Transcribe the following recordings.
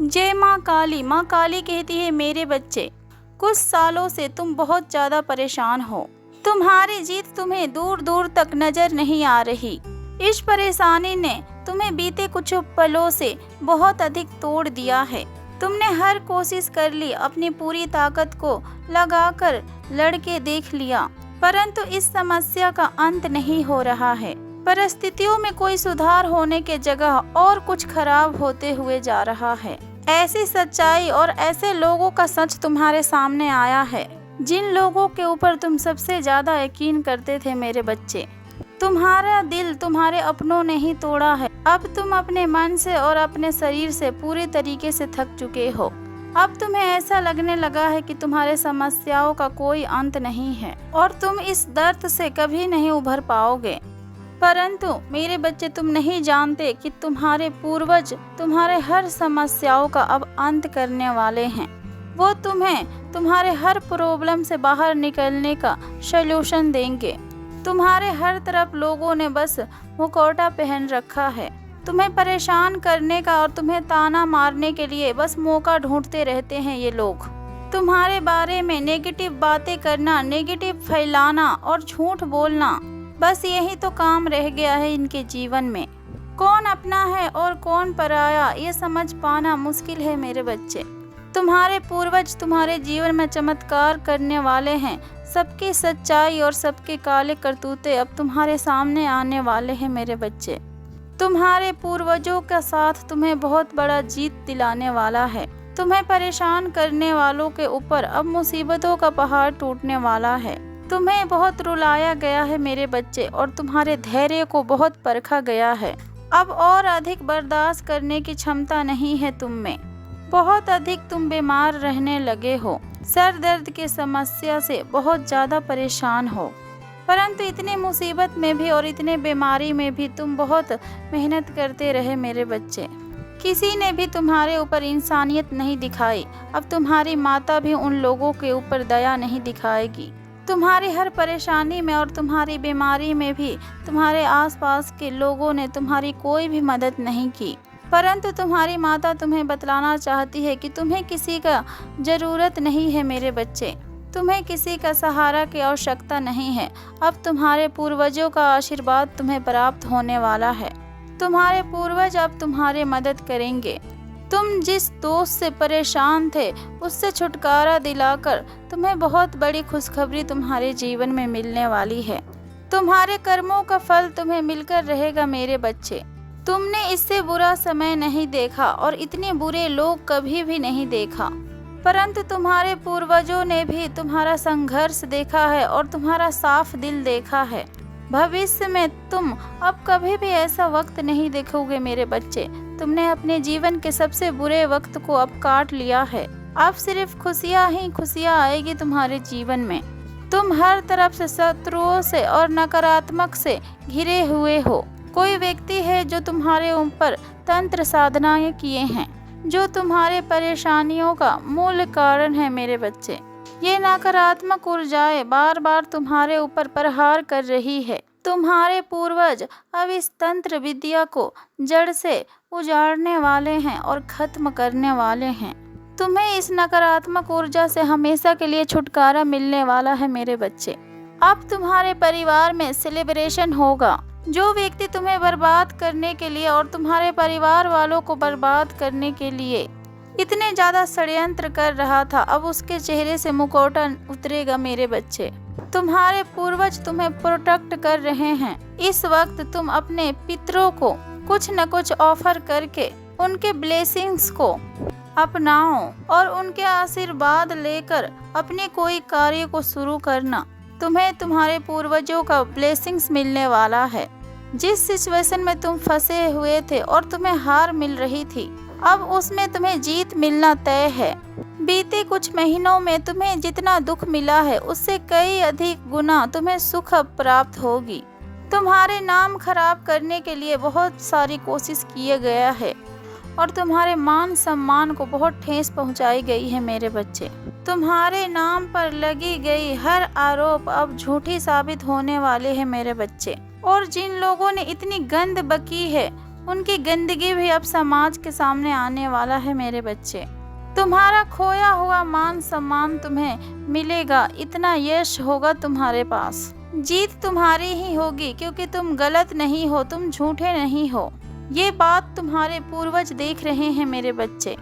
जय माँ काली कहती है मेरे बच्चे, कुछ सालों से तुम बहुत ज़्यादा परेशान हो। तुम्हारी जीत तुम्हें दूर दूर तक नजर नहीं आ रही। इस परेशानी ने तुम्हें बीते कुछ पलों से बहुत अधिक तोड़ दिया है। तुमने हर कोशिश कर ली, अपनी पूरी ताकत को लगाकर लड़के देख लिया, परंतु इस समस्या का अंत नहीं हो रहा है। परिस्थितियों में कोई सुधार होने के जगह और कुछ खराब होते हुए जा रहा है। ऐसी सच्चाई और ऐसे लोगों का सच तुम्हारे सामने आया है जिन लोगों के ऊपर तुम सबसे ज्यादा यकीन करते थे मेरे बच्चे। तुम्हारा दिल तुम्हारे अपनों ने ही तोड़ा है। अब तुम अपने मन से और अपने शरीर से पूरी तरीके से थक चुके हो। अब तुम्हें ऐसा लगने लगा है कि तुम्हारे समस्याओं का कोई अंत नहीं है और तुम इस दर्द से कभी नहीं उभर पाओगे। परंतु मेरे बच्चे, तुम नहीं जानते कि तुम्हारे पूर्वज तुम्हारे हर समस्याओं का अब अंत करने वाले हैं। वो तुम्हें तुम्हारे हर प्रॉब्लम से बाहर निकलने का सलूशन देंगे। तुम्हारे हर तरफ लोगों ने बस मुखौटा पहन रखा है, तुम्हें परेशान करने का और तुम्हें ताना मारने के लिए बस मौका ढूंढते रहते हैं। ये लोग तुम्हारे बारे में नेगेटिव बातें करना, नेगेटिव फैलाना और झूठ बोलना, बस यही तो काम रह गया है इनके जीवन में। कौन अपना है और कौन पराया, ये समझ पाना मुश्किल है मेरे बच्चे। तुम्हारे पूर्वज तुम्हारे जीवन में चमत्कार करने वाले हैं। सबकी सच्चाई और सबके काले करतूते अब तुम्हारे सामने आने वाले हैं मेरे बच्चे। तुम्हारे पूर्वजों का साथ तुम्हें बहुत बड़ा जीत दिलाने वाला है। तुम्हें परेशान करने वालों के ऊपर अब मुसीबतों का पहाड़ टूटने वाला है। तुम्हें बहुत रुलाया गया है मेरे बच्चे और तुम्हारे धैर्य को बहुत परखा गया है। अब और अधिक बर्दाश्त करने की क्षमता नहीं है तुम में। बहुत अधिक तुम बीमार रहने लगे हो, सर दर्द की समस्या से बहुत ज़्यादा परेशान हो। परंतु इतनी मुसीबत में भी और इतने बीमारी में भी तुम बहुत मेहनत करते रहे मेरे बच्चे। किसी ने भी तुम्हारे ऊपर इंसानियत नहीं दिखाई। अब तुम्हारी माता भी उन लोगों के ऊपर दया नहीं दिखाएगी। तुम्हारी हर परेशानी में और तुम्हारी बीमारी में भी तुम्हारे आसपास के लोगों ने तुम्हारी कोई भी मदद नहीं की। परंतु तुम्हारी माता तुम्हें बतलाना चाहती है कि तुम्हें किसी का ज़रूरत नहीं है मेरे बच्चे। तुम्हें किसी का सहारा की आवश्यकता नहीं है। अब तुम्हारे पूर्वजों का आशीर्वाद तुम्हें प्राप्त होने वाला है। तुम्हारे पूर्वज अब तुम्हारी मदद करेंगे। तुम जिस दोस्त से परेशान थे उससे छुटकारा दिलाकर तुम्हें बहुत बड़ी खुशखबरी तुम्हारे जीवन में मिलने वाली है। तुम्हारे कर्मों का फल तुम्हें मिलकर रहेगा मेरे बच्चे। तुमने इससे बुरा समय नहीं देखा और इतने बुरे लोग कभी भी नहीं देखा, परंतु तुम्हारे पूर्वजों ने भी तुम्हारा संघर्ष देखा है और तुम्हारा साफ दिल देखा है। भविष्य में तुम अब कभी भी ऐसा वक्त नहीं देखोगे मेरे बच्चे। तुमने अपने जीवन के सबसे बुरे वक्त को अब काट लिया है। अब सिर्फ खुशियाँ ही खुशियाँ आएगी तुम्हारे जीवन में। तुम हर तरफ से शत्रुओं से और नकारात्मक से घिरे हुए हो। कोई व्यक्ति है जो तुम्हारे ऊपर तंत्र साधनाएं किए हैं, जो तुम्हारे परेशानियों का मूल कारण है मेरे बच्चे। ये नकारात्मक ऊर्जाएं बार बार तुम्हारे ऊपर प्रहार कर रही है। तुम्हारे पूर्वज अब इस तंत्र विद्या को जड़ से उजाड़ने वाले हैं और खत्म करने वाले हैं। तुम्हें इस नकारात्मक ऊर्जा से हमेशा के लिए छुटकारा मिलने वाला है मेरे बच्चे। अब तुम्हारे परिवार में सेलिब्रेशन होगा। जो व्यक्ति तुम्हें बर्बाद करने के लिए और तुम्हारे परिवार वालों को बर्बाद करने के लिए इतने ज़्यादा षड्यंत्र कर रहा था, अब उसके चेहरे से मुखौटा उतरेगा मेरे बच्चे। तुम्हारे पूर्वज तुम्हें प्रोटेक्ट कर रहे हैं। इस वक्त तुम अपने पितरों को कुछ न कुछ ऑफर करके उनके ब्लेसिंग्स को अपनाओ और उनके आशीर्वाद लेकर अपने कोई कार्य को शुरू करना। तुम्हें तुम्हारे पूर्वजों का ब्लेसिंग्स मिलने वाला है। जिस सिचुएशन में तुम फंसे हुए थे और तुम्हें हार मिल रही थी, अब उसमें तुम्हें जीत मिलना तय है। बीते कुछ महीनों में तुम्हें जितना दुख मिला है उससे कई अधिक गुना तुम्हें सुख प्राप्त होगी। तुम्हारे नाम खराब करने के लिए बहुत सारी कोशिश किया गया है और तुम्हारे मान सम्मान को बहुत ठेस पहुंचाई गई है मेरे बच्चे। तुम्हारे नाम पर लगी गई हर आरोप अब झूठी साबित होने वाले हैं मेरे बच्चे। और जिन लोगों ने इतनी गंद बकी है उनकी गंदगी भी अब समाज के सामने आने वाला है मेरे बच्चे। तुम्हारा खोया हुआ मान सम्मान तुम्हें मिलेगा, इतना यश होगा तुम्हारे पास। जीत तुम्हारी ही होगी क्योंकि तुम गलत नहीं हो, तुम झूठे नहीं हो। ये बात तुम्हारे पूर्वज देख रहे हैं मेरे बच्चे।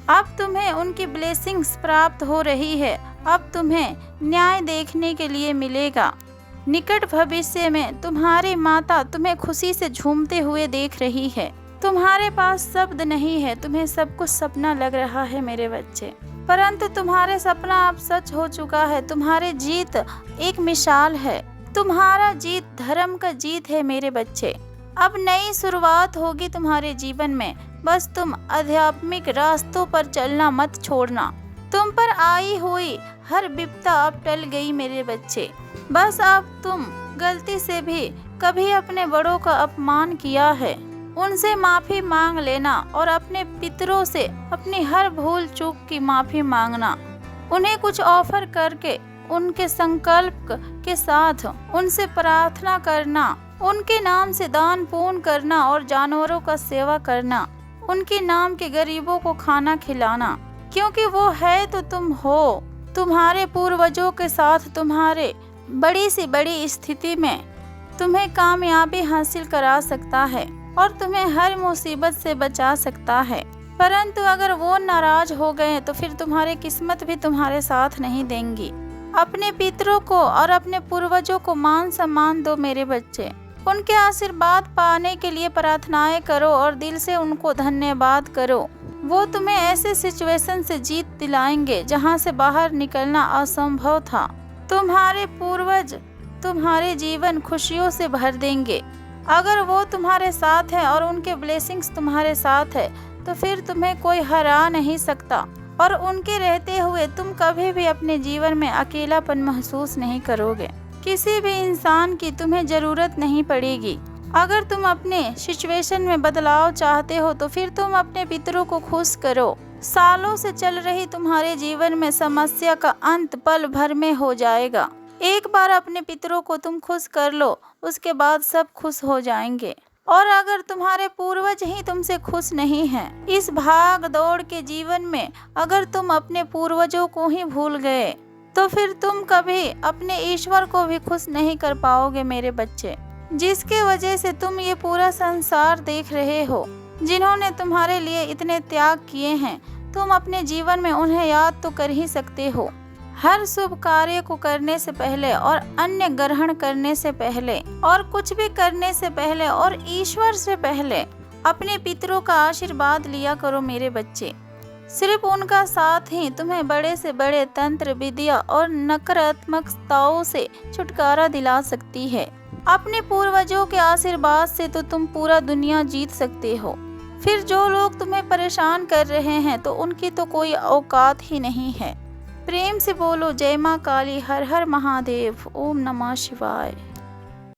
अब तुम्हें उनकी ब्लेसिंग्स प्राप्त हो रही है। अब तुम्हें न्याय देखने के लिए मिलेगा। निकट भविष्य में तुम्हारी माता तुम्हें खुशी से झूमते हुए देख रही है। तुम्हारे पास शब्द नहीं है, तुम्हें सब कुछ सपना लग रहा है मेरे बच्चे, परंतु तुम्हारे सपना अब सच हो चुका है। तुम्हारी जीत एक मिसाल है। तुम्हारा जीत धर्म का जीत है मेरे बच्चे। अब नई शुरुआत होगी तुम्हारे जीवन में। बस तुम आध्यात्मिक रास्तों पर चलना मत छोड़ना। तुम पर आई हुई हर विपदा अब टल गई मेरे बच्चे। बस अब तुम गलती से भी कभी अपने बड़ों का अपमान किया है, उनसे माफी मांग लेना और अपने पितरों से अपनी हर भूल चूक की माफी मांगना। उन्हें कुछ ऑफर करके उनके संकल्प के साथ उनसे प्रार्थना करना, उनके नाम से दान पुण्य करना और जानवरों का सेवा करना, उनके नाम के गरीबों को खाना खिलाना, क्योंकि वो है तो तुम हो। तुम्हारे पूर्वजों के साथ तुम्हारे बड़ी से बड़ी स्थिति में तुम्हें कामयाबी हासिल करा सकता है और तुम्हें हर मुसीबत से बचा सकता है। परंतु अगर वो नाराज हो गए तो फिर तुम्हारी किस्मत भी तुम्हारे साथ नहीं देंगी। अपने पितरों को और अपने पूर्वजों को मान सम्मान दो मेरे बच्चे। उनके आशीर्वाद पाने के लिए प्रार्थनाएं करो और दिल से उनको धन्यवाद करो। वो तुम्हें ऐसे सिचुएशन से जीत दिलाएंगे जहां से बाहर निकलना असंभव था। तुम्हारे पूर्वज तुम्हारे जीवन खुशियों से भर देंगे। अगर वो तुम्हारे साथ है और उनके ब्लेसिंग्स तुम्हारे साथ है तो फिर तुम्हें कोई हरा नहीं सकता और उनके रहते हुए तुम कभी भी अपने जीवन में अकेलापन महसूस नहीं करोगे। किसी भी इंसान की तुम्हें जरूरत नहीं पड़ेगी। अगर तुम अपने सिचुएशन में बदलाव चाहते हो तो फिर तुम अपने पितरों को खुश करो। सालों से चल रही तुम्हारे जीवन में समस्या का अंत पल भर में हो जाएगा। एक बार अपने पितरों को तुम खुश कर लो, उसके बाद सब खुश हो जाएंगे। और अगर तुम्हारे पूर्वज ही तुमसे खुश नहीं हैं, इस भाग दौड़ के जीवन में अगर तुम अपने पूर्वजों को ही भूल गए तो फिर तुम कभी अपने ईश्वर को भी खुश नहीं कर पाओगे मेरे बच्चे, जिसके वजह से तुम ये पूरा संसार देख रहे हो। जिन्होंने तुम्हारे लिए इतने त्याग किए हैं, तुम अपने जीवन में उन्हें याद तो कर ही सकते हो। हर शुभ कार्य को करने से पहले और अन्य ग्रहण करने से पहले और कुछ भी करने से पहले और ईश्वर से पहले अपने पितरों का आशीर्वाद लिया करो मेरे बच्चे। सिर्फ उनका साथ ही तुम्हें बड़े से बड़े तंत्र विद्या और नकारात्मकताओं से छुटकारा दिला सकती है। अपने पूर्वजों के आशीर्वाद से तो तुम पूरा दुनिया जीत सकते हो। फिर जो लोग तुम्हें परेशान कर रहे हैं तो उनकी तो कोई औकात ही नहीं है। प्रेम से बोलो जय माँ काली, हर हर महादेव, ओम नमः शिवाय।